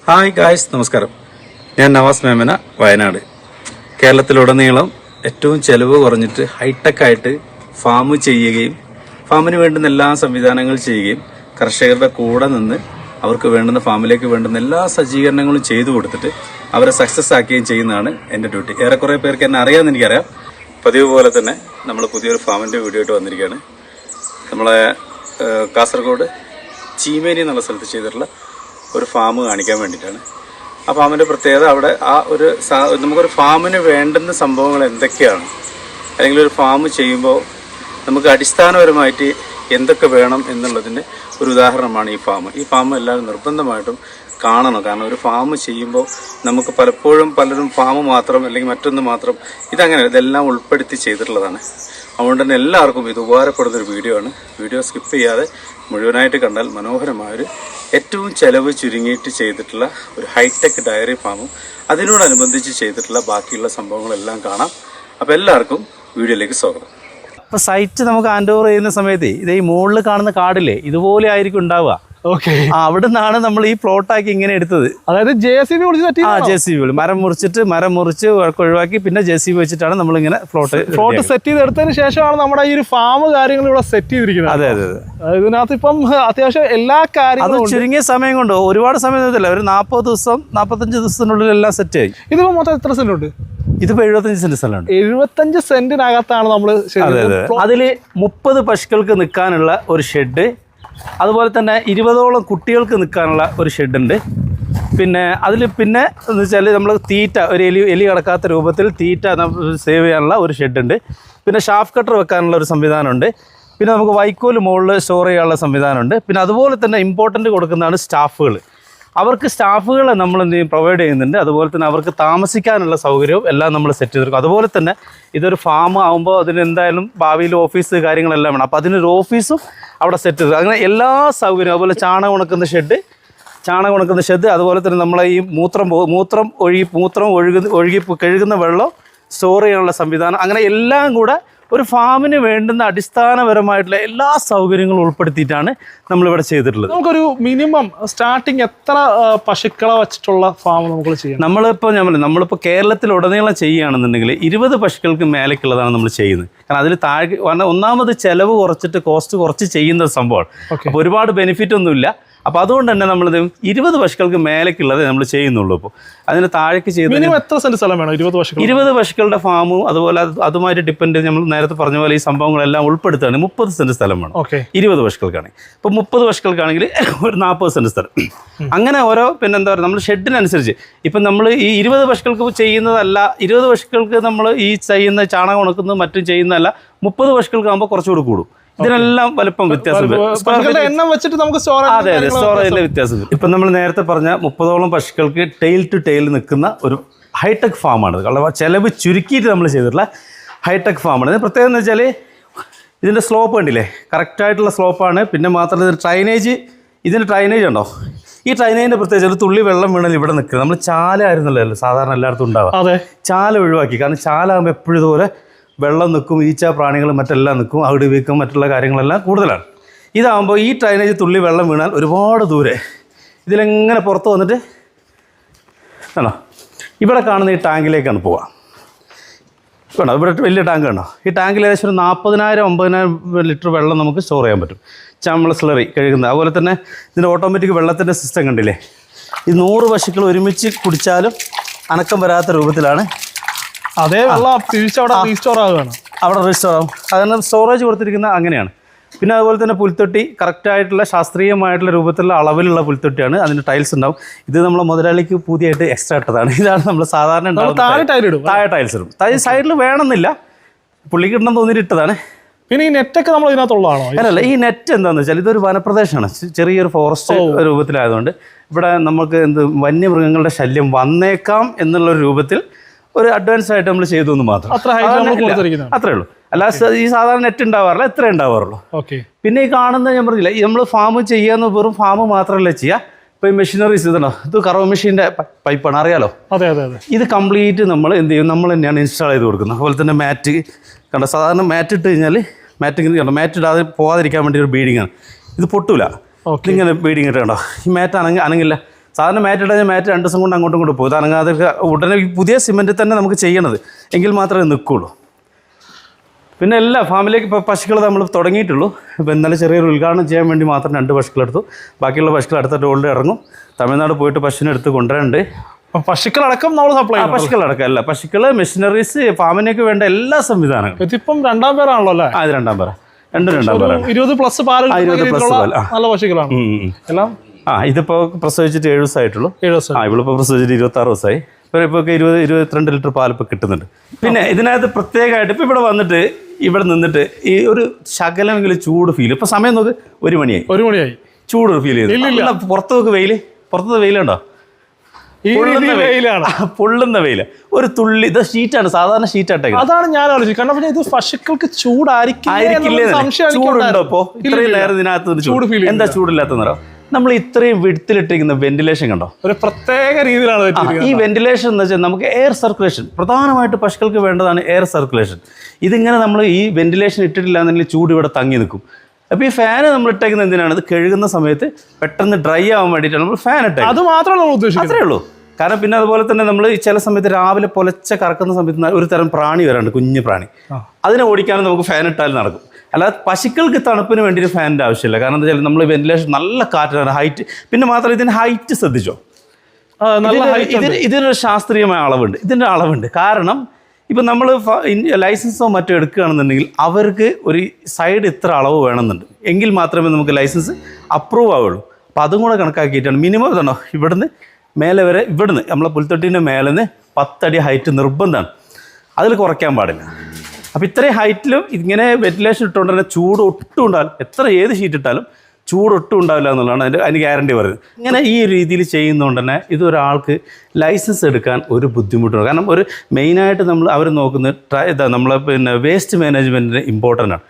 Hi guys, നമസ്കാരം. ഞാൻ നവാസ് മേമന, വയനാട്. കേരളത്തിലുടനീളം ഏറ്റവും ചെലവ് കുറഞ്ഞിട്ട് ഹൈടെക് ആയിട്ട് ഫാം ചെയ്യുകയും ഫാമിന് വേണ്ടുന്ന എല്ലാ സംവിധാനങ്ങളും ചെയ്യുകയും കർഷകരുടെ കൂടെ നിന്ന് അവർക്ക് വേണ്ടുന്ന ഫാമിലേക്ക് വേണ്ടുന്ന എല്ലാ സജ്ജീകരണങ്ങളും ചെയ്തു കൊടുത്തിട്ട് അവരെ സക്സസ് ആക്കുകയും ചെയ്യുന്നതാണ് എൻ്റെ ഡ്യൂട്ടി. ഏറെക്കുറെ പേർക്ക് എന്നെ അറിയാമെന്ന് എനിക്കറിയാം. പതിവ് പോലെ തന്നെ നമ്മൾ പുതിയൊരു ഫാമിൻ്റെ വീഡിയോ ആയിട്ട് വന്നിരിക്കുകയാണ്. നമ്മളെ കാസർഗോഡ് ചീമേനി എന്നുള്ള സ്ഥലത്ത് ചെയ്തിട്ടുള്ള ഒരു ഫാം കാണിക്കാൻ വേണ്ടിയിട്ടാണ്. ആ ഫാമിൻ്റെ പ്രത്യേകത, അവിടെ നമുക്കൊരു ഫാമിന് വേണ്ടുന്ന സംഭവങ്ങൾ എന്തൊക്കെയാണ്, അല്ലെങ്കിൽ ഒരു ഫാം ചെയ്യുമ്പോൾ നമുക്ക് അടിസ്ഥാനപരമായിട്ട് എന്തൊക്കെ വേണം എന്നുള്ളതിൻ്റെ ഒരു ഉദാഹരണമാണ് ഈ ഫാം. ഈ ഫാം എല്ലാവരും നിർബന്ധമായിട്ടും കാണണം. കാരണം ഒരു ഫാം ചെയ്യുമ്പോൾ നമുക്ക് പലരും ഫാം മാത്രം അല്ലെങ്കിൽ മറ്റൊന്ന് മാത്രം, ഇതങ്ങനെ ഇതെല്ലാം ഉൾപ്പെടുത്തി ചെയ്തിട്ടുള്ളതാണ്. അതുകൊണ്ട് തന്നെ എല്ലാവർക്കും ഇത് ഉപകാരപ്പെടുന്നൊരു വീഡിയോ ആണ്. വീഡിയോ സ്കിപ്പ് ചെയ്യാതെ മുഴുവനായിട്ട് കണ്ടാൽ മനോഹരമായൊരു ഏറ്റവും ചെലവ് ചുരുങ്ങിയിട്ട് ചെയ്തിട്ടുള്ള ഒരു ഹൈടെക് ഡയറി ഫാമും അതിനോടനുബന്ധിച്ച് ചെയ്തിട്ടുള്ള ബാക്കിയുള്ള സംഭവങ്ങളെല്ലാം കാണാം. അപ്പോൾ എല്ലാവർക്കും വീഡിയോയിലേക്ക് സ്വാഗതം. അപ്പോൾ സൈറ്റ് നമുക്ക് ഹാൻഡ് ഓവർ ചെയ്യുന്ന സമയത്ത് ഈ മുകളിൽ കാണുന്ന കാടില്ലേ, ഇതുപോലെ ആയിരിക്കും ഉണ്ടാവുക. അവിടെ നിന്നാണ് നമ്മൾ ഈ പ്ലോട്ടാക്കി ഇങ്ങനെ എടുത്തത്. അതായത് JCB മരം മുറിച്ച് ഒഴിവാക്കി പിന്നെ JCB വെച്ചിട്ടാണ് നമ്മളിങ്ങനെ ഫ്ലോട്ട് സെറ്റ് ചെയ്തെടുത്തതിന് ശേഷമാണ് നമ്മുടെ ഈ ഒരു ഫാം കാര്യങ്ങൾ ഇവിടെ സെറ്റ് ചെയ്തിരിക്കുന്നത്. അതെ. ഇതിനകത്ത് ഇപ്പം അത്യാവശ്യം എല്ലാ കാര്യങ്ങളും ചുരുങ്ങിയ സമയം കൊണ്ട്, ഒരുപാട് സമയം ഒന്നുമില്ല, ഒരു 45 ദിവസത്തിനുള്ളിൽ എല്ലാം സെറ്റ് ആയി. ഇതിപ്പോ മൊത്തം എത്ര സെന്റ് ഉണ്ട്? ഇതിപ്പോ 75 സെന്റ് സ്ഥലമുണ്ട്. 75 സെന്റിനകത്താണ് നമ്മൾ. അതില് 30 പശുക്കൾക്ക് നിൽക്കാനുള്ള ഒരു ഷെഡ്, അതുപോലെ തന്നെ 20ഓളം കുട്ടികൾക്ക് നിൽക്കാനുള്ള ഒരു ഷെഡുണ്ട്. പിന്നെ അതിൽ എന്ന് വെച്ചാൽ നമ്മൾ തീറ്റ, ഒരു എലി കിടക്കാത്ത രൂപത്തിൽ തീറ്റ സേവ് ചെയ്യാനുള്ള ഒരു ഷെഡുണ്ട്. പിന്നെ ഷാഫ് കട്ടർ വെക്കാനുള്ള ഒരു സംവിധാനമുണ്ട്. പിന്നെ നമുക്ക് വൈക്കോൽ മുകളിൽ സ്റ്റോർ ചെയ്യാനുള്ള സംവിധാനമുണ്ട്. പിന്നെ അതുപോലെ തന്നെ ഇമ്പോർട്ടൻ്റ് കൊടുക്കുന്നതാണ് സ്റ്റാഫുകൾ. അവർക്ക് സ്റ്റാഫുകളെ നമ്മൾ പ്രൊവൈഡ് ചെയ്യുന്നുണ്ട്. അതുപോലെ തന്നെ അവർക്ക് താമസിക്കാനുള്ള സൗകര്യവും എല്ലാം നമ്മൾ സെറ്റ് ചെയ്തിരിക്കും. അതുപോലെ തന്നെ ഇതൊരു ഫാം ആകുമ്പോൾ അതിന് എന്തായാലും ഭാവിയിൽ ഓഫീസ് കാര്യങ്ങളെല്ലാം വേണം. അപ്പോൾ അതിനൊരു ഓഫീസും അവിടെ സെറ്റ് ചെയ്തു. അങ്ങനെ എല്ലാ സൗകര്യവും, അതുപോലെ ചാണകം ഉണക്കുന്ന ഷെഡ്, അതുപോലെ തന്നെ നമ്മളെ ഈ മൂത്രം ഒഴുകി കഴുകുന്ന വെള്ളം സ്റ്റോർ ചെയ്യാനുള്ള സംവിധാനം, അങ്ങനെ എല്ലാം കൂടെ ഒരു ഫാമിന് വേണ്ടുന്ന അടിസ്ഥാനപരമായിട്ടുള്ള എല്ലാ സൗകര്യങ്ങളും ഉൾപ്പെടുത്തിയിട്ടാണ് നമ്മളിവിടെ ചെയ്തിട്ടുള്ളത്. നമുക്കൊരു മിനിമം സ്റ്റാർട്ടിങ് എത്ര പശുക്കളെ വെച്ചിട്ടുള്ള ഫാം നമുക്ക് ചെയ്യാം? നമ്മളിപ്പോൾ കേരളത്തിലുടനീളം ചെയ്യുകയാണെന്നുണ്ടെങ്കിൽ 20 പശുക്കൾക്ക് മേലേക്കുള്ളതാണ് നമ്മൾ ചെയ്യുന്നത്. കാരണം അതിൽ താഴെ ഒന്നാമത് ചിലവ് കുറച്ചിട്ട് കോസ്റ്റ് കുറച്ച് ചെയ്യുന്ന സംഭവമാണ്. അപ്പോൾ ഒരുപാട് ബെനിഫിറ്റ് ഒന്നുമില്ല. അപ്പോൾ അതുകൊണ്ട് തന്നെ നമ്മളിത് 20 പശുക്കൾക്ക് മേലേക്കുള്ളത് നമ്മൾ ചെയ്യുന്നുള്ളൂ. ഇപ്പോൾ അതിന് താഴേക്ക് ചെയ്ത് എത്ര സെന്റ് സ്ഥലം വേണം? 20 പശുക്കളുടെ ഫാമും അതുപോലെ അതുമായിട്ട് ഡിപ്പെൻഡ്, നമ്മൾ നേരത്തെ പറഞ്ഞ പോലെ ഈ സംഭവങ്ങളെല്ലാം ഉൾപ്പെടുത്തുകയാണ്. 30 സെന്റ് സ്ഥലം വേണം 20 പശുക്കൾക്കാണെങ്കിൽ. ഇപ്പോൾ 30 പശുക്കൾക്കാണെങ്കിൽ ഒരു 40 സെന്റ് സ്ഥലം. അങ്ങനെ ഓരോ എന്താ പറയുക, നമ്മൾ ഷെഡിനനുസരിച്ച് ഇപ്പം നമ്മൾ ഈ 20 പശുക്കൾക്ക് ചെയ്യുന്നതല്ല, 20 പശുക്കൾക്ക് നമ്മൾ ഈ ചെയ്യുന്ന ചാണകം ഉണക്കുന്നത് മറ്റും ചെയ്യുന്നതല്ല, 30 പശുക്കൾക്കാകുമ്പോൾ കുറച്ചുകൂടി കൂടും. ഇതിനെല്ലാം വലുപ്പം വ്യത്യാസം. അതെ, സ്റ്റോറേജിന്റെ വ്യത്യാസം. ഇപ്പം നമ്മൾ നേരത്തെ പറഞ്ഞ 30ഓളം പശുക്കൾക്ക് ടെയിൽ ടു ടെയിൽ നിൽക്കുന്ന ഒരു ഹൈടെക് ഫാമാണ്. വളരെ ചെലവ് ചുരുക്കിയിട്ട് നമ്മൾ ചെയ്തിട്ടുള്ള ഹൈടെക് ഫാമാണ്. ഇതിന് പ്രത്യേകത എന്ന് വെച്ചാൽ ഇതിൻ്റെ സ്ലോപ്പ് കണ്ടില്ലേ, കറക്റ്റായിട്ടുള്ള സ്ലോപ്പാണ്. പിന്നെ മാത്രമല്ല ഇതിൻ്റെ ട്രൈനേജ് ഉണ്ടോ, ഈ ട്രൈനേജിൻ്റെ പ്രത്യേകിച്ച് ഒരു തുള്ളി വെള്ളം വീണാൽ ഇവിടെ നിൽക്കുക. നമ്മൾ ചാലായിരുന്നല്ലോ സാധാരണ എല്ലായിടത്തും ഉണ്ടാവുക. ചാല ഒഴിവാക്കി. കാരണം ചാലാകുമ്പോൾ എപ്പോഴും ഇതുപോലെ വെള്ളം നിൽക്കും, ഈച്ച പ്രാണികളും മറ്റെല്ലാം നിൽക്കും, അവിടെ വീക്കം മറ്റുള്ള കാര്യങ്ങളെല്ലാം കൂടുതലാണ്. ഇതാകുമ്പോൾ ഈ ട്രൈനേജ് തുള്ളി വെള്ളം വീണാൽ ഒരുപാട് ദൂരെ ഇതിലെങ്ങനെ പുറത്ത് വന്നിട്ട് ആണോ ഇവിടെ കാണുന്ന ഈ ടാങ്കിലേക്കാണ് പോവുക. വേണോ, ഇവിടെ വലിയ ടാങ്ക് കണ്ടോ? ഈ ടാങ്കിൽ ഏകദേശം ഒരു 40,000-50,000 ലിറ്റർ വെള്ളം നമുക്ക് സ്റ്റോർ ചെയ്യാൻ പറ്റും. നമ്മൾ സ്ലറി കഴുകുന്നത്. അതുപോലെ തന്നെ ഇതിൻ്റെ ഓട്ടോമാറ്റിക് വെള്ളത്തിൻ്റെ സിസ്റ്റം കണ്ടില്ലേ, ഈ 100 പശുക്കൾ ഒരുമിച്ച് കുടിച്ചാലും അനക്കം വരാത്ത രൂപത്തിലാണ്. അതേ വെള്ളം അവിടെ റീസ്റ്റോർ ആവുകയാണ്. അവിടെ റീസ്റ്റോർ ആവും. അതിന് സ്റ്റോറേജ് കൊടുത്തിരിക്കുന്നത് അങ്ങനെയാണ്. പിന്നെ അതുപോലെ തന്നെ പുൽത്തൊട്ടി കറക്റ്റായിട്ടുള്ള ശാസ്ത്രീയമായിട്ടുള്ള രൂപത്തിലുള്ള അളവിലുള്ള പുൽത്തൊട്ടിയാണ്. അതിന് ടൈൽസ് ഉണ്ടാവും. ഇത് നമ്മൾ മുതലാളിക്ക് പുതിയതായിട്ട് എക്സ്ട്രാ ഇട്ടതാണ്. ഇതാണ് നമ്മൾ സാധാരണ താഴെ ടൈൽസ് ഇടും. സൈഡിൽ വേണമെന്നില്ല, പുള്ളിക്ക് ഇടണം തോന്നിയിട്ട് ഇട്ടതാണ്. പിന്നെ ഈ നെറ്റൊക്കെ നമ്മൾ ഇതിനകത്തുള്ളതാണോ? അല്ലല്ല, ഈ നെറ്റ് എന്താണെന്ന് വെച്ചാൽ ഇതൊരു വനപ്രദേശമാണ്, ചെറിയൊരു ഫോറസ്റ്റ് രൂപത്തിലായതുകൊണ്ട് ഇവിടെ നമുക്ക് വന്യമൃഗങ്ങളുടെ ശല്യം വന്നേക്കാം എന്നുള്ളൊരു രൂപത്തിൽ ഒരു അഡ്വാൻസ് ആയിട്ട് നമ്മൾ ചെയ്തു എന്ന് മാത്രം. അത്രേ ഉള്ളൂ. അല്ലാതെ ഈ സാധാരണ നെറ്റ് ഉണ്ടാവാറില്ല, എത്ര ഉണ്ടാവാറുള്ളൂ. പിന്നെ ഈ കാണുന്ന ഞാൻ പറഞ്ഞില്ല, നമ്മൾ ഫാം ചെയ്യാന്ന് വെറും ഫാം മാത്രമല്ല ചെയ്യുക. ഇപ്പോൾ ഈ മെഷീനറീസ് ഇതാണോ, ഇത് കറവ് മെഷീൻ്റെ പൈപ്പാണ്, അറിയാലോ. ഇത് കംപ്ലീറ്റ് നമ്മൾ എന്ത് ചെയ്യും, നമ്മൾ തന്നെയാണ് ഇൻസ്റ്റാൾ ചെയ്ത് കൊടുക്കുന്നത്. അതുപോലെ തന്നെ മാറ്റ് കണ്ടോ, സാധാരണ മാറ്റ് ഇട്ട് കഴിഞ്ഞാൽ മാറ്റ് ഇടാതെ പോകാതിരിക്കാൻ വേണ്ടി ഒരു ബീഡിങ്ങാണ്. ഇത് പൊട്ടൂല, ഇങ്ങനെ ബീഡിങ് ഇട്ട് കണ്ടോ. ഈ മാറ്റ് അനങ്ങില്ല. സാധാരണ മാറ്റ് ഇടാൻ മാറ്റ് 2 ദിവസം കൊണ്ട് അങ്ങോട്ടും ഇങ്ങോട്ടും പോകും. ഇത് അനങ്ങാതെ ഉടനെ ഈ പുതിയ സിമെൻറ്റിൽ തന്നെ നമുക്ക് ചെയ്യണത് എങ്കിൽ മാത്രമേ നിൽക്കുള്ളൂ. പിന്നെ എല്ലാ ഫാമിലേക്ക് ഇപ്പോൾ പശുക്കൾ നമ്മൾ തുടങ്ങിയിട്ടുള്ളൂ. ഇപ്പോൾ ഇന്നലെ ചെറിയൊരു ഉദ്ഘാടനം ചെയ്യാൻ വേണ്ടി മാത്രം 2 പശുക്കളെടുത്തു. ബാക്കിയുള്ള പശുക്കൾ അടുത്ത ടോളിൽ ഇറങ്ങും. തമിഴ്നാട് പോയിട്ട് പശുവിനെ എടുത്ത് കൊണ്ടുവരാനുണ്ട്. പശുക്കളടക്കം നമ്മൾ സപ്ലൈ പശുക്കളടക്കം അല്ല, പശുക്കൾ, മെഷീനറീസ്, ഫാമിനേക്ക് വേണ്ട എല്ലാ സംവിധാനങ്ങളും. ഇതിപ്പം 2ാം പേരാണല്ലോ അല്ലേ? ഇത് 2ാം പേരാ. 2 പേരാണ്. 20+ പാൽ 20+ പാൽ. നല്ല പശുക്കളാണ് എല്ലാം. ഇതിപ്പോൾ പ്രസവിച്ചിട്ട് 7 ദിവസമായിട്ടുള്ളൂ. 7 ദിവസം. ഇവളിപ്പോൾ പ്രസവിച്ചിട്ട് 26 ദിവസമായി. ഇപ്പോൾ 20-22 ലിറ്റർ പാലിപ്പോൾ കിട്ടുന്നുണ്ട്. പിന്നെ ഇതിനകത്ത് പ്രത്യേകമായിട്ട് ഇപ്പോൾ ഇവിടെ വന്നിട്ട് ഇവിടെ നിന്നിട്ട് ഈ ഒരു ശകലമെങ്കിലും ചൂട് ഫീൽ. ഇപ്പോൾ സമയം നോക്ക് 1 മണിയായി. ചൂട് ഫീൽ ചെയ്തു. പുറത്ത് നോക്ക് വെയിൽ. പുറത്ത് വെയിലുണ്ടോ? പൊള്ളുന്ന വെയില്. ഒരു തുള്ളി. ഇത് ഷീറ്റാണ്, സാധാരണ ഷീറ്റാട്ടെ. അതാണ് ഞാൻ ആലോചിച്ചത്. കാരണം ഇത് പശുക്കൾക്ക് ചൂടായിരിക്കില്ലേ? ചൂടുണ്ടോ? ഇപ്പോൾ ഇത്രയും നേരം ഇതിനകത്ത് ചൂട് ഫീൽ. എന്താ ചൂടില്ലാത്തന്നോ? നമ്മൾ ഇത്രയും വിടുത്തിലിട്ടിരിക്കുന്ന വെന്റിലേഷൻ കണ്ടോ? ഒരു പ്രത്യേക രീതിയിലാണ് ഈ വെന്റിലേഷൻ എന്ന് വെച്ചാൽ നമുക്ക് എയർ സർക്കുലേഷൻ പ്രധാനമായിട്ട് പശുക്കൾക്ക് വേണ്ടതാണ്. എയർ സർക്കുലേഷൻ ഇതിങ്ങനെ നമ്മൾ ഈ വെന്റിലേഷൻ ഇട്ടിട്ടില്ല എന്നുണ്ടെങ്കിൽ ചൂട് ഇവിടെ തങ്ങി നിൽക്കും. അപ്പോൾ ഈ ഫാന് നമ്മൾ ഇട്ടേക്കുന്നത് എന്തിനാണ്? ഇത് കഴുകുന്ന സമയത്ത് പെട്ടെന്ന് ഡ്രൈ ആവാൻ വേണ്ടിയിട്ടാണ് നമ്മൾ ഫാൻ ഇട്ടത്. അത് മാത്രമാണ് നമ്മൾ ഉദ്ദേശിക്കുന്നത്. അത്രേ ഉള്ളൂ. കാരണം പിന്നെ അതുപോലെ തന്നെ നമ്മൾ ചില സമയത്ത് രാവിലെ പുലച്ച കറക്കുന്ന സമയത്ത് ഒരു തരം പ്രാണി വരാണ്ട്, കുഞ്ഞു പ്രാണി. അതിനെ ഓടിക്കാനും നമുക്ക് ഫാൻ ഇട്ടാലും നടക്കും. അല്ലാതെ പശുക്കൾക്ക് തണുപ്പിന് വേണ്ടിയിട്ട് ഫാനിൻ്റെ ആവശ്യമില്ല. കാരണം എന്താ വെച്ചാൽ നമ്മൾ വെന്റിലേഷൻ നല്ല കാറ്റാണ്, ഹൈറ്റ്. പിന്നെ മാത്രമല്ല ഇതിന് ഹൈറ്റ് ശ്രദ്ധിച്ചോ? ഇതിനൊരു ശാസ്ത്രീയമായ അളവുണ്ട്. ഇതിൻ്റെ അളവുണ്ട്. കാരണം ഇപ്പം നമ്മൾ ലൈസൻസോ മറ്റോ എടുക്കുകയാണെന്നുണ്ടെങ്കിൽ അവർക്ക് ഒരു സൈഡ് ഇത്ര അളവ് വേണമെന്നുണ്ട്. എങ്കിൽ മാത്രമേ നമുക്ക് ലൈസൻസ് അപ്രൂവ് ആവുള്ളൂ. അപ്പോൾ അതും കൂടെ കണക്കാക്കിയിട്ടാണ് മിനിമം ഇതാണോ ഇവിടുന്ന് മേലെ വരെ, ഇവിടുന്ന് നമ്മളെ പുൽത്തൊട്ടീൻ്റെ മേലെ നിന്ന് 10 അടി ഹൈറ്റ് നിർബന്ധമാണ്. അതിൽ കുറയ്ക്കാൻ പാടില്ല. അപ്പോൾ ഇത്രയും ഹൈറ്റിലും ഇങ്ങനെ വെന്റിലേഷൻ ഇട്ടുകൊണ്ട് തന്നെ ചൂട് ഒട്ടും ഉണ്ടാവില്ല. ഏത് ഷീറ്റ് ഇട്ടാലും ചൂട് ഒട്ടും ഉണ്ടാവില്ല എന്നുള്ളതാണ് അതിന് ഗ്യാരണ്ടി പറയുന്നത്. ഇങ്ങനെ ഈ രീതിയിൽ ചെയ്യുന്നതുകൊണ്ട് തന്നെ ഇതൊരാൾക്ക് ലൈസൻസ് എടുക്കാൻ ഒരു ബുദ്ധിമുട്ടുണ്ട്. കാരണം ഒരു മെയിനായിട്ട് അവർ നോക്കുന്നത് നമ്മളെ പിന്നെ വേസ്റ്റ് മാനേജ്മെൻറ്റിന് ഇമ്പോർട്ടൻ്റ് ആണ്.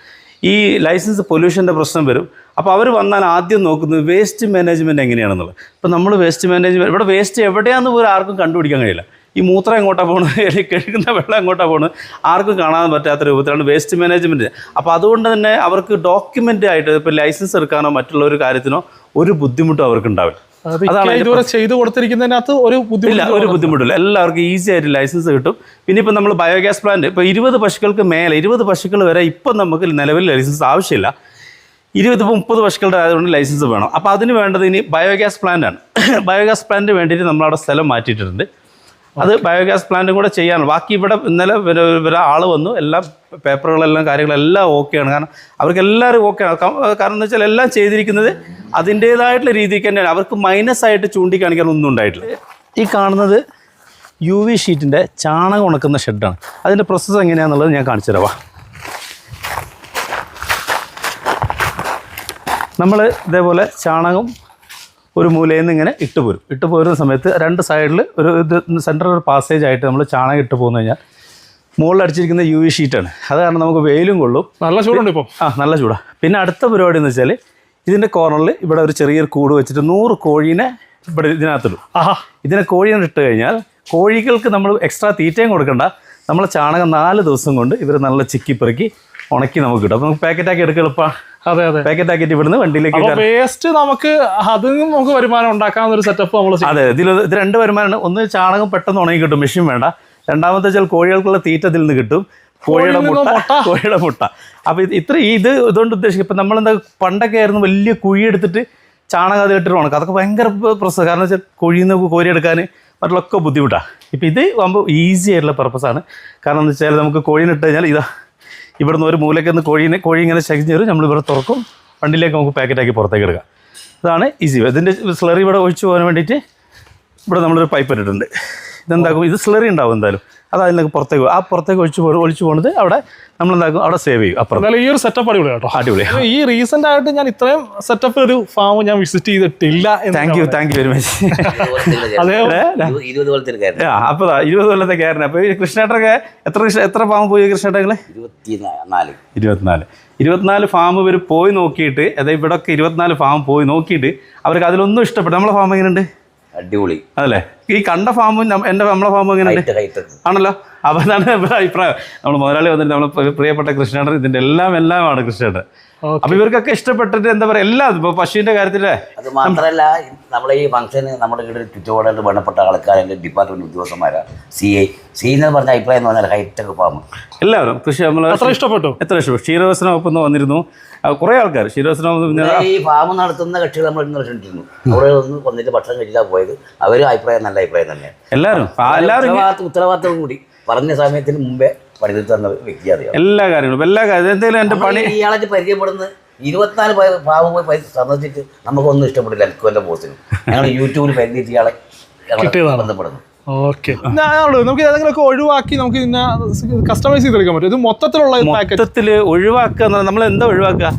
ഈ ലൈസൻസ് പൊല്യൂഷൻ്റെ പ്രശ്നം വരും. അപ്പോൾ അവർ വന്നാൽ ആദ്യം നോക്കുന്നത് വേസ്റ്റ് മാനേജ്മെൻറ്റ് എങ്ങനെയാണെന്നുള്ളത്. ഇപ്പോൾ നമ്മൾ വേസ്റ്റ് മാനേജ്മെൻറ്റ് ഇവിടെ വേസ്റ്റ് എവിടെയാണെന്ന് പോലും ആർക്കും കണ്ടുപിടിക്കാൻ കഴിയില്ല. ഈ മൂത്രം എങ്ങോട്ടാണ് പോകുന്നത്, അല്ലെങ്കിൽ കഴുകുന്ന വെള്ളം എങ്ങോട്ടാണ് പോകുന്നത്, ആർക്കും കാണാൻ പറ്റാത്ത രൂപത്തിലാണ് വേസ്റ്റ് മാനേജ്മെൻറ്റ്. അപ്പോൾ അതുകൊണ്ട് തന്നെ അവർക്ക് ഡോക്യുമെൻ്റ് ആയിട്ട് ഇപ്പോൾ ലൈസൻസ് എടുക്കാനോ മറ്റുള്ള ഒരു കാര്യത്തിനോ ഒരു ബുദ്ധിമുട്ടും അവർക്ക് ഉണ്ടാവില്ല. അതാണ് ഇതുവരെ ചെയ്തു കൊടുത്തിരിക്കുന്നതിനകത്ത് ഒരു ബുദ്ധിമുട്ടില്ല. എല്ലാവർക്കും ഈസി ആയിട്ട് ലൈസൻസ് കിട്ടും. പിന്നെ ഇപ്പം നമ്മൾ ബയോഗ്യാസ് പ്ലാന്റ് ഇപ്പോൾ 20 പശുക്കൾക്ക് മേലെ 20 പശുക്കൾ വരെ ഇപ്പം നമുക്ക് നിലവിൽ ലൈസൻസ് ആവശ്യമില്ല. 20-30 പശുക്കളുടെ ആയതുകൊണ്ട് ലൈസൻസ് വേണം. അപ്പോൾ അതിന് വേണ്ടത് ഇനി ബയോഗ്യാസ് പ്ലാന്റ് ആണ്. ബയോഗ്യാസ് പ്ലാന്റ് വേണ്ടിയിട്ട് നമ്മളവിടെ സ്ഥലം മാറ്റിയിട്ടുണ്ട്. അത് ബയോഗ്യാസ് പ്ലാന്റും കൂടെ ചെയ്യാനാണ്. ബാക്കി ഇവിടെ ഇന്നലെ ആൾ വന്നു, എല്ലാം പേപ്പറുകളെല്ലാം കാര്യങ്ങളെല്ലാം ഓക്കെയാണ്. കാരണം അവർക്ക് എല്ലാവരും ഓക്കെയാണ്. കാരണം എന്ന് വെച്ചാൽ എല്ലാം ചെയ്തിരിക്കുന്നത് അതിൻ്റേതായിട്ടുള്ള രീതിക്ക് തന്നെയാണ്. അവർക്ക് മൈനസായിട്ട് ചൂണ്ടിക്കാണിക്കാൻ ഒന്നും ഉണ്ടായിട്ടില്ല. ഈ കാണുന്നത് UV ഷീറ്റിൻ്റെ ചാണകം ഉണക്കുന്ന ഷെഡാണ്. അതിൻ്റെ പ്രോസസ്സ് എങ്ങനെയാണെന്നുള്ളത് ഞാൻ കാണിച്ചു തരാം. നമ്മൾ ഇതേപോലെ ചാണകം ഒരു മൂലയിൽ നിന്ന് ഇങ്ങനെ ഇട്ട് പോരുന്ന സമയത്ത് 2 സൈഡിൽ ഒരു സെൻറ്ററിൽ ഒരു പാസേജ് ആയിട്ട് നമ്മൾ ചാണകം ഇട്ട് പോകുന്നു കഴിഞ്ഞാൽ മുകളിൽ അടിച്ചിരിക്കുന്ന UV ഷീറ്റാണ്. അത് കാരണം നമുക്ക് വെയിലും കൊള്ളും. നല്ല ചൂടുണ്ട് ഇപ്പോൾ. നല്ല ചൂടാണ്. പിന്നെ അടുത്ത പരിപാടി എന്ന് വെച്ചാൽ ഇതിൻ്റെ കോർണറിൽ ഇവിടെ ഒരു ചെറിയൊരു കൂട് വെച്ചിട്ട് 100 കോഴീനെ ഇവിടെ ഇതിനകത്തിടും. ഇതിനെ കോഴീനെ ഇട്ട് കഴിഞ്ഞാൽ കോഴികൾക്ക് നമ്മൾ എക്സ്ട്രാ തീറ്റയും കൊടുക്കണ്ട. നമ്മളെ ചാണകം 4 ദിവസം കൊണ്ട് ഇവർ നല്ല ചിക്കിപ്പെറുക്കി ഉണക്കി നമുക്ക് കിട്ടും. അപ്പോൾ നമുക്ക് പാക്കറ്റാക്കി എടുക്കുക എളുപ്പമാണ്. അതെ പാക്കറ്റ് ആക്കിയിട്ട് ഇവിടുന്ന് വണ്ടിയിലേക്ക് വേസ്റ്റ് നമുക്ക് നമുക്ക് വരുമാനം ഉണ്ടാക്കാവുന്ന ഒരു സെറ്റപ്പ് നമ്മൾ. അതെ, ഇത് 2 വരുമാനമാണ്. ഒന്ന് ചാണകം പെട്ടെന്ന് ഉണങ്ങി കിട്ടും, മെഷീൻ വേണ്ട. രണ്ടാമത്തെ വെച്ചാൽ കോഴികൾക്കുള്ള തീറ്റ ഇതിൽ നിന്ന് കിട്ടും, കോഴിയുടെ മുട്ട. അപ്പോൾ ഇതുകൊണ്ട് ഉദ്ദേശിക്കും. ഇപ്പം നമ്മളെന്താ പണ്ടൊക്കെ ആയിരുന്നു വലിയ കുഴി എടുത്തിട്ട് ചാണകം അതിലിട്ട് ഉണക്കുക. അതൊക്കെ ഭയങ്കര പ്രശ്നം. കാരണം വെച്ചാൽ കുഴിയിൽ നിന്ന് കോരിയെടുക്കാൻ മറ്റുള്ളൊക്കെ ബുദ്ധിമുട്ടാണ്. ഇപ്പം ഇത് ആകുമ്പോൾ ഈസി ആയിട്ടുള്ള പർപ്പസാണ്. കാരണം എന്ന് വെച്ചാൽ നമുക്ക് കോഴീനിട്ട് കഴിഞ്ഞാൽ ഇവിടുന്ന് ഒരു മൂലയ്ക്ക് നിന്ന് കോഴി ഇങ്ങനെ ചകിഞ്ഞ് വരും. നമ്മൾ ഇവിടെ തുറക്കും, വണ്ടിയിലേക്ക് നമുക്ക് പാക്കറ്റാക്കി പുറത്തേക്ക് എടുക്കാം. ഇതാണ് ഈസി. ഇതിൻ്റെ സ്ലറി ഇവിടെ ഒഴിച്ചു പോകാൻ വേണ്ടിയിട്ട് ഇവിടെ നമ്മളൊരു പൈപ്പ് ഇട്ടിട്ടുണ്ട്. ഇതെന്താക്കും, ഇത് സ്ലറി ഉണ്ടാവും എന്തായാലും. അത് അതിലേക്ക് പുറത്തേക്ക് ഒഴിച്ചു പോകുന്നത് അവിടെ നമ്മളെന്താക്കും, അവിടെ സേവ് ചെയ്യും. അപ്പുറം ഈ ഒരു സെറ്റപ്പ് അടിപൊളി കേട്ടോ, അടിപൊളി. ഈ റീസെന്റ് ആയിട്ട് ഞാൻ ഇത്രയും സെറ്റപ്പ് ഒരു ഫാം ഞാൻ വിസിറ്റ് ചെയ്തിട്ടില്ല. Thank you very much. അതേപോലെ 20 കൊല്ലത്തെ കയറിന്. അപ്പോൾ ഈ കൃഷ്ണേട്ടൊക്കെ എത്ര ഫാം പോയി കൃഷ്ണേട്ടങ്ങള്? 24 ഫാം ഇവർ പോയി നോക്കിയിട്ട്, അതായത് ഇവിടെ ഒക്കെ 24 ഫാം പോയി നോക്കിയിട്ട് അവർക്ക് അതിലൊന്നും ഇഷ്ടപ്പെട്ടു. നമ്മളെ ഫാം എങ്ങനെയുണ്ട്? അടിപൊളി അതല്ലേ? ഈ കണ്ട ഫാമും നമ്മളെ ഫാമും എങ്ങനെയുണ്ട്? ആണല്ലോ. അപ്പോൾ അതാണ് അഭിപ്രായം. നമ്മൾ മുതലാളി വന്നിട്ട് നമ്മളെ പ്രിയപ്പെട്ട കൃഷ്ണേട്ടൻ ഇതിൻ്റെ എല്ലാമാണ് കൃഷ്ണേട്ടൻ. അപ്പൊ ഇവർക്കൊക്കെ ഇഷ്ടപ്പെട്ടിട്ട് എന്താ പറയാ എല്ലാം ഇപ്പൊ പശുവിന്റെ കാര്യത്തിലെ അത് മാത്രമല്ല നമ്മളെ ഈ ഫംഗ്ഷന് നമ്മുടെ ഇവിടെ ചുറ്റുപാടായിട്ട് ബന്ധപ്പെട്ട ആൾക്കാരെ ഡിപ്പാർട്ട്മെന്റ് ഉദ്യോഗസ്ഥന്മാരാ CI എന്ന് പറഞ്ഞ അഭിപ്രായം എന്ന് പറഞ്ഞാൽ ഹൈടെക് ഫാം എല്ലാവരും കൃഷി നമ്മൾ എത്ര ഇഷ്ടപ്പെട്ടു ക്ഷീരവസനമൊപ്പം വന്നിരുന്നു കുറെ ആൾക്കാർ ക്ഷീരവസനം ഈ ഫാം നടത്തുന്ന കക്ഷികൾ നമ്മൾ ഇന്ന് ക്ഷണിച്ചിരുന്നു. അവിടെ ഒന്ന് വന്നിട്ട് ഭക്ഷണം കഴിച്ചാൽ പോയത്. അവരും അഭിപ്രായം നല്ല അഭിപ്രായം തന്നെയാണ്. എല്ലാവരും ഉത്തരവാദിത്തവും കൂടി പറഞ്ഞ സമയത്തിന് മുമ്പേ പണി തന്ന വ്യക്തി അറിയാം എല്ലാ കാര്യങ്ങളും എന്തെങ്കിലും എന്റെ പണി ഇയാളായിട്ട് പരിചയപ്പെടുന്നത് 24 ഫാം പോയി സന്ദർശിച്ച് നമുക്കൊന്നും ഇഷ്ടപ്പെടില്ല. എനിക്കും എൻ്റെ ബോസിനും ഞങ്ങൾ യൂട്യൂബിൽ പരിചയിച്ച് ഇയാളെ ബന്ധപ്പെടുന്നു. ഓക്കെ, നമുക്ക് ഏതെങ്കിലുമൊക്കെ ഒഴിവാക്കി നമുക്ക് ഇതിനെ കസ്റ്റമൈസ് ചെയ്തെടുക്കാൻ പറ്റും. ഇത് മൊത്തത്തിൽ ഒഴിവാക്കുക. നമ്മൾ എന്താ ഒഴിവാക്കുക?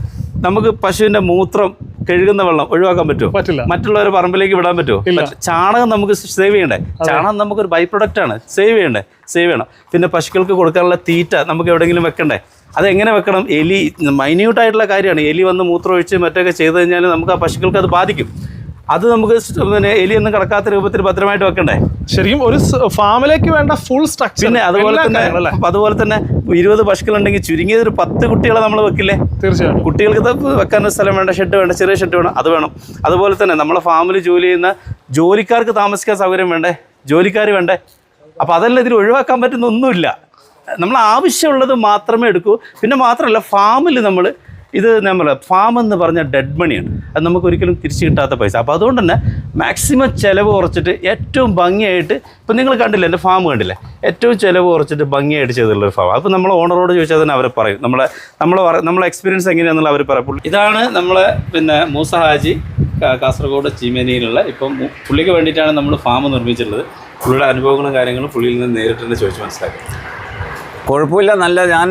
നമുക്ക് പശുവിന്റെ മൂത്രം കഴുകുന്ന വെള്ളം ഒഴിവാക്കാൻ പറ്റുമോ? പറ്റില്ല. മറ്റുള്ളവർ പറമ്പിലേക്ക് വിടാൻ പറ്റുമോ? ചാണകം നമുക്ക് സേവ് ചെയ്യണ്ടേ? ചാണകം നമുക്കൊരു ബൈ പ്രൊഡക്റ്റ് ആണ്, സേവ് ചെയ്യണം. പിന്നെ പശുക്കൾക്ക് കൊടുക്കാനുള്ള തീറ്റ നമുക്ക് എവിടെയെങ്കിലും വെക്കണ്ടേ? അതെങ്ങനെ വെക്കണം? എലി മൈന്യൂട്ടായിട്ടുള്ള കാര്യമാണ്. എലി വന്ന് മൂത്രം ഒഴിച്ച് മറ്റൊക്കെ ചെയ്ത് കഴിഞ്ഞാൽ നമുക്ക് ആ പശുക്കൾക്ക് അത് ബാധിക്കും. അത് നമുക്ക് പിന്നെ എലിയൊന്നും കിടക്കാത്ത രൂപത്തിൽ ഭദ്രമായിട്ട് വെക്കണ്ടേ? ശരിക്കും ഒരു ഫാമിലേക്ക് വേണ്ട ഫുൾ സ്ട്രക്ചർ. പിന്നെ അതുപോലെ തന്നെ 20 പശുക്കളുണ്ടെങ്കിൽ ചുരുങ്ങിയത് ഒരു 10 കുട്ടികളെ നമ്മൾ വെക്കില്ലേ? തീർച്ചയായിട്ടും. കുട്ടികൾക്ക് വെക്കാൻ സ്ഥലം വേണ്ട, ഷെഡ് വേണ്ട, ചെറിയ ഷെഡ് വേണം, അത് വേണം. അതുപോലെ തന്നെ നമ്മളെ ഫാമിൽ ജോലി ചെയ്യുന്ന ജോലിക്കാർക്ക് താമസിക്കാൻ സൗകര്യം വേണ്ടേ? ജോലിക്കാർ വേണ്ടേ? അപ്പോൾ അതെല്ലാം ഇതിൽ ഒഴിവാക്കാൻ പറ്റുന്ന ഒന്നുമില്ല. നമ്മൾ ആവശ്യമുള്ളത് മാത്രമേ എടുക്കൂ. പിന്നെ മാത്രമല്ല, ഫാമിൽ നമ്മൾ ഫാം എന്ന് പറഞ്ഞാൽ ഡെഡ് മണിയാണ്. അത് നമുക്ക് ഒരിക്കലും തിരിച്ചു കിട്ടാത്ത പൈസ. അപ്പോൾ അതുകൊണ്ട് തന്നെ മാക്സിമം ചിലവ് കുറച്ചിട്ട് ഏറ്റവും ഭംഗിയായിട്ട്, ഇപ്പം നിങ്ങൾ കണ്ടില്ലേ, എൻ്റെ ഫാം കണ്ടില്ലേ, ഏറ്റവും ചിലവ് കുറച്ചിട്ട് ഭംഗിയായിട്ട് ചെയ്തിട്ടുള്ളൊരു ഫാം. അപ്പോൾ നമ്മൾ ഓണറോട് ചോദിച്ചാൽ തന്നെ അവർ പറയും നമ്മളെ എക്സ്പീരിയൻസ് എങ്ങനെയാണെന്നുള്ള അവർ പറയും. ഇതാണ് നമ്മളെ പിന്നെ മൂസ ഹാജി, കാസർഗോഡ് ചീമേനിയിലുള്ള. ഇപ്പം പുള്ളിക്ക് വേണ്ടിയിട്ടാണ് നമ്മൾ ഫാം നിർമ്മിച്ചിട്ടുള്ളത്. പുള്ളിയുടെ അനുഭവങ്ങളും കാര്യങ്ങളും പുള്ളിയിൽ നിന്ന് നേരിട്ട് തന്നെ ചോദിച്ച് മനസ്സിലാക്കി. കുഴപ്പമില്ല, നല്ല. ഞാൻ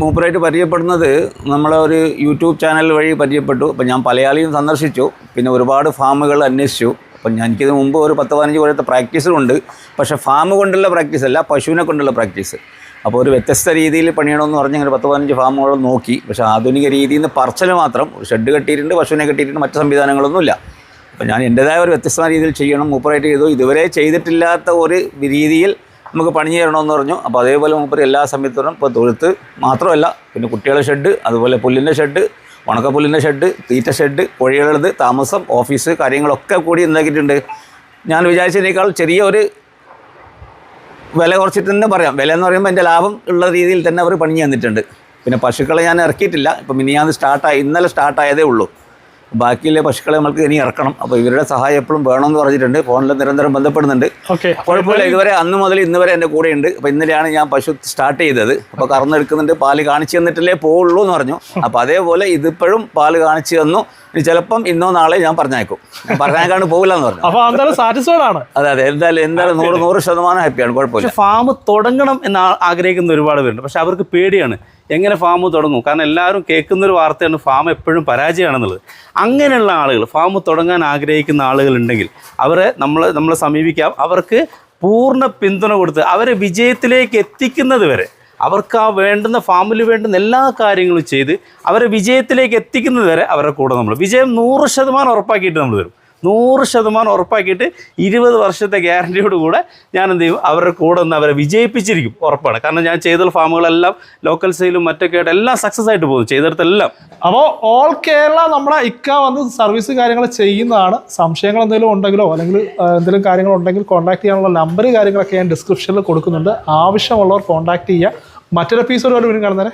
മൂപ്പരായിട്ട് പരിചയപ്പെടുന്നത് നമ്മളെ ഒരു യൂട്യൂബ് ചാനൽ വഴി പരിചയപ്പെട്ടു. അപ്പം ഞാൻ പലയാളിയും സന്ദർശിച്ചു, പിന്നെ ഒരുപാട് ഫാമുകൾ അന്വേഷിച്ചു. അപ്പം എനിക്കിത് മുമ്പ് ഒരു 10-15 കൊല്ലത്തെ പ്രാക്ടീസുണ്ട്. പക്ഷേ ഫാം കൊണ്ടുള്ള പ്രാക്ടീസ് അല്ല, പശുവിനെ കൊണ്ടുള്ള പ്രാക്ടീസ്. അപ്പോൾ ഒരു വ്യത്യസ്ത രീതിയിൽ പണിയണമെന്ന് പറഞ്ഞ് ഇങ്ങനെ 10-15 ഫാമുകൾ നോക്കി. പക്ഷേ ആധുനിക രീതിയിൽ നിന്ന് പറച്ചൽ മാത്രം, ഒരു ഷെഡ് കെട്ടിയിട്ടുണ്ട്, പശുവിനെ കെട്ടിയിട്ടുണ്ട്, മറ്റ് സംവിധാനങ്ങളൊന്നുമില്ല. അപ്പം ഞാൻ എൻ്റേതായ ഒരു വ്യത്യസ്തമായ രീതിയിൽ ചെയ്യണം, മൂപ്പറായിട്ട് ചെയ്തു. ഇതുവരെ ചെയ്തിട്ടില്ലാത്ത ഒരു രീതിയിൽ നമുക്ക് പണിഞ്ഞു തരണമെന്ന് പറഞ്ഞു. അപ്പോൾ അതേപോലെ മൂപ്പര് എല്ലാ സമയത്തോടും ഇപ്പോൾ തൊഴുത്ത് മാത്രമല്ല, പിന്നെ കുട്ടികളുടെ ഷെഡ്, അതുപോലെ പുല്ലിൻ്റെ ഷെഡ്, ഉണക്കപ്പുല്ലിൻ്റെ ഷെഡ്, തീറ്റ ഷെഡ്, കോഴികളുടെ താമസം, ഓഫീസ് കാര്യങ്ങളൊക്കെ കൂടി എന്താക്കിയിട്ടുണ്ട്. ഞാൻ വിചാരിച്ചതിനേക്കാൾ ചെറിയ ഒരു വില കുറച്ചിട്ട് തന്നെ പറയാം. വില എന്ന് പറയുമ്പോൾ എൻ്റെ ലാഭം ഉള്ള രീതിയിൽ തന്നെ അവർ പണിഞ്ഞു തന്നിട്ടുണ്ട്. പിന്നെ പശുക്കളെ ഞാൻ ഇറക്കിയിട്ടില്ല. ഇപ്പം ഇന്നലെ സ്റ്റാർട്ടായതേ ഉള്ളൂ. ബാക്കിയുള്ള പശുക്കളെ നമ്മൾക്ക് ഇനി ഇറക്കണം. അപ്പോൾ ഇവരുടെ സഹായം എപ്പോഴും വേണമെന്ന് പറഞ്ഞിട്ടുണ്ട്. ഫോണിൽ നിരന്തരം ബന്ധപ്പെടുന്നുണ്ട്. കുഴപ്പമില്ല. ഇതുവരെ അന്ന് മുതൽ ഇന്ന് വരെ എൻ്റെ കൂടെയുണ്ട്. അപ്പോൾ ഇന്നലെയാണ് ഞാൻ പശു സ്റ്റാർട്ട് ചെയ്തത്. അപ്പോൾ കറന്നെടുക്കുന്നുണ്ട്, പാല് കാണിച്ചു തന്നിട്ടില്ലേ പോവുള്ളൂ എന്ന് പറഞ്ഞു. അപ്പോൾ അതേപോലെ ഇതിപ്പോഴും പാല് കാണിച്ചു തന്നു. ഇനി ചിലപ്പം ഇന്നോ നാളെ ഞാൻ പറഞ്ഞേക്കും. പറഞ്ഞേക്കാണ്ട് പോകില്ല എന്ന് പറഞ്ഞു. അതെ, എന്തായാലും 100% ഹാപ്പിയാണ്. കുഴപ്പമില്ല. ഫാം തുടങ്ങണം എന്ന് ആഗ്രഹിക്കുന്ന ഒരുപാട് പേരുണ്ട്. പക്ഷെ അവർക്ക് പേടിയാണ് എങ്ങനെ ഫാം തുടങ്ങും. കാരണം എല്ലാവരും കേൾക്കുന്നൊരു വാർത്തയാണ് ഫാം എപ്പോഴും പരാജയമാണെന്നുള്ളത്. അങ്ങനെയുള്ള ആളുകൾ, ഫാം തുടങ്ങാൻ ആഗ്രഹിക്കുന്ന ആളുകളുണ്ടെങ്കിൽ നമ്മളെ സമീപിക്കാം. അവർക്ക് പൂർണ്ണ പിന്തുണ കൊടുത്ത് അവരെ വിജയത്തിലേക്ക് എത്തിക്കുന്നത് വരെ അവർക്ക് വേണ്ടുന്ന ഫാമിൽ വേണ്ടുന്ന എല്ലാ കാര്യങ്ങളും ചെയ്ത് അവരെ വിജയത്തിലേക്ക് എത്തിക്കുന്നത് വരെ അവരുടെ കൂടെ നമ്മൾ വിജയം 100% ഉറപ്പാക്കിയിട്ട് നമ്മൾ തരും. 100% ഉറപ്പാക്കിയിട്ട് 20 വർഷത്തെ ഗ്യാരണ്ടിയോടുകൂടെ ഞാൻ എന്ത് ചെയ്യും, അവരുടെ കൂടെ ഒന്ന് അവരെ വിജയിപ്പിച്ചിരിക്കും, ഉറപ്പാണ്. കാരണം ഞാൻ ചെയ്ത ഫാമുകളെല്ലാം ലോക്കൽ സെയിലും മറ്റൊക്കെ ആയിട്ട് എല്ലാം സക്സസ് ആയിട്ട് പോകും, ചെയ്തെടുത്തെല്ലാം. അപ്പോൾ ഓൾ കേരള നമ്മുടെ വന്ന് സർവീസ് കാര്യങ്ങൾ ചെയ്യുന്നതാണ്. സംശയങ്ങൾ എന്തെങ്കിലും ഉണ്ടെങ്കിലോ അല്ലെങ്കിൽ എന്തെങ്കിലും കാര്യങ്ങളുണ്ടെങ്കിൽ കോൺടാക്ട് ചെയ്യാനുള്ള നമ്പർ കാര്യങ്ങളൊക്കെ ഞാൻ ഡിസ്ക്രിപ്ഷനിൽ കൊടുക്കുന്നുണ്ട്. ആവശ്യമുള്ളവർ കോൺടാക്ട് ചെയ്യുക. മറ്റൊരു എപ്പിസോഡോട് വീണ്ടും കാണുന്നവരെ.